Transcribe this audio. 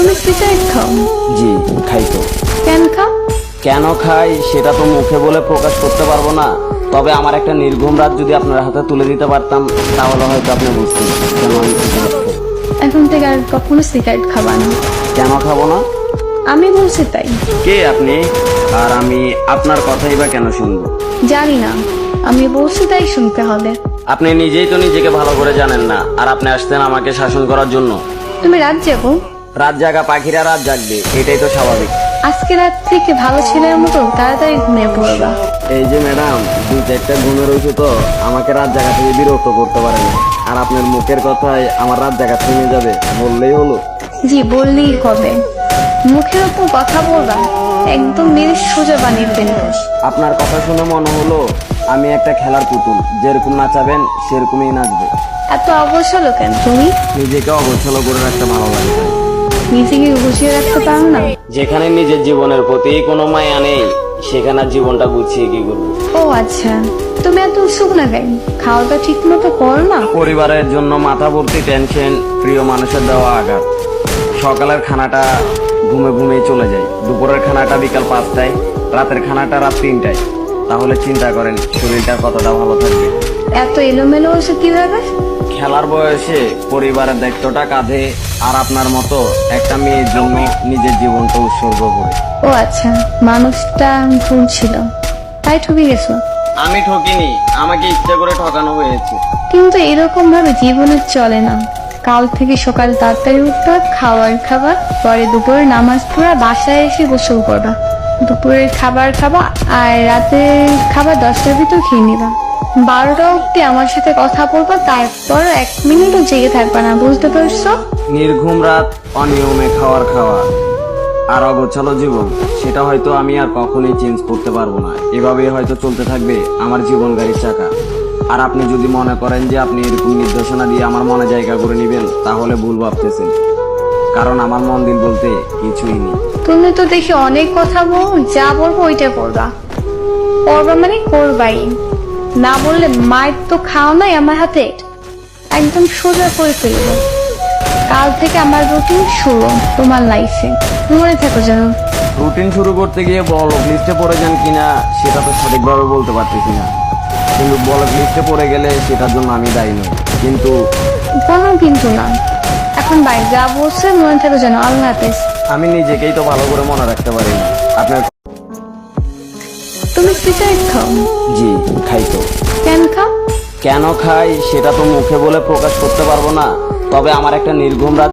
তুমি সিগারেট খাও? জি খাই তো। কেন খাও? কেন খাই সেটা তো মুখে বলে প্রকাশ করতে পারবো না, তবে আমার একটা নির্ঘুম রাত যদি আপনার হাতে তুলে দিতে পারতাম তাহলে হয়তো আপনি বুঝতেন কেন আমি সিগারেট খাই। এখন থেকে আর কখনো সিগারেট খাবা না। কেন খাবো না? আমি বলছি তাই। কে আপনি? আর আমি আপনার কথাই বা কেন শুনবো? জানি না, আমি বলছি তাই শুনতে হবে। আপনি নিজেই তো নিজেকে ভালো করে জানেন না, আর আপনি আসতেন আমাকে শাসন করার জন্য। তুমি রাত যাবো? রাত জাগা পাখিরা রাত জাগবে, এটাই তো স্বাভাবিক। আজকে রাত থেকে ভালো ছেলের মতো তাড়াতাড়ি ঘুমিয়ে পড়বা। এই যে ম্যাডাম, 2-4টা ঘুমের রয়েছে তো আমাকে রাত জাগা থেকে বিরক্ত করতে পারেন, আর আপনার মুখের কথায় আমার রাত জাগা থেমে যাবে বললেই হলো। জি বললেই হবে, মুখের ওপর কথা বলবা, একদম মেরে সোজা বানিয়ে ফেলবো। আপনার কথা শুনে মনে হলো আমি একটা খেলার পুতুল, যেরকম নাচাবেন সেরকমই নাচবে। এত অবসর কেন তুমি? নিজেকে অগোছালো করে রাখতে ভালো লাগে তাই। নিজেকে গুছিয়ে রাখতে পারো না? যেখানে নিজের জীবনের প্রতি কোনো মায়া নেই সেখানে জীবনটা গুছিয়ে কি করবো? ও আচ্ছা, তুমি এত উৎসুক না কেন? খাওয়াটা ঠিক মতো করো না? পরিবারের জন্য মাথা ভর্তি টেনশন, প্রিয় মানুষের দেওয়া আঘাত। সকালের খানাটা ঘুমে ঘুমিয়ে চলে যায়, দুপুরের খানাটা বিকাল 5টায়, রাতের খানাটা রাত 3টায়। তাহলে চিন্তা করেন শরীরটার কতটা ভালো থাকবে। এত এলোমেলো হয়েছে কিভাবে? খেলার বয়সে পরিবারের দায়িত্বটা কাঁধে, আর আপনার মতো একটা মেয়ের জন্য নিজের জীবনটা উৎসর্গ করে। ও আচ্ছা, মানুষটা ভুল ছিল, তাই ঠকে গেছো। আমি ঠকিনি, আমাকে ইচ্ছা করে ঠকানো হয়েছে। কিন্তু এরকম ভাবে জীবনে চলে না। কাল থেকে সকাল তাড়াতাড়ি উঠতে হবে, খাবার পরে দুপুরের নামাজ পড়া, বাসায় এসে গোসল করবা, দুপুরের খাবার খাবা, আর রাতের খাবার 10টার ভিতর খেয়ে নিবা। 12টা অব্দি আমার সাথে কথা বলবা, তারপর 1 মিনিটও জেগে থাকবা না, বুঝতে পারছো? নির্ঘুম রাত, অনিয়মে খাওয়া, আর অগোছালো জীবন, সেটা হয়তো আমি আর কখনোই চেঞ্জ করতে পারবো না। এভাবেই হয়তো চলতে থাকবে আমার জীবন গাড়ির চাকা। আর আপনি যদি মনে করেন যে আপনি এরকম নির্দেশনা দিয়ে আমার মনে জায়গা করে নেবেন তাহলে ভুল ভাবতেছেন, কারণ আমার মন দিল বলতে কিছুই নেই। তুমি তো দেখি অনেক কথা বল, যা বলবো ওইটা করবা। করবা মানে করবাই, না বললে মায়ের তো খাও নাই আমার হাতে, একদম সোজা করে ফেলবো। কাল থেকে আমার রুটিন শুরু তোমার লাইফে, মনে থাকো যেন। রুটিন শুরু করতে গিয়ে ব্লক লিস্টে পড়ে যান কিনা সেটা তো সঠিকভাবে বলতে পারতেছি না, কিন্তু ব্লক লিস্টে পড়ে গেলে সেটার জন্য আমি দায়ী নই। কিন্তু কোনো কিন্তু না, এখন বাই, যা বলছে মনে থাকো যেন। আল্লাহ হাফেজ। আমি নিজেকেই তো ভালো করে মনে রাখতে পারি না। আপনার তুমি সিগারেট খাও? জি খাই তো। কেন খাও? কেন খাই সেটা তো মুখে বলে প্রকাশ করতে পারবো না, তবে আমার একটা নির্ঘুম রাত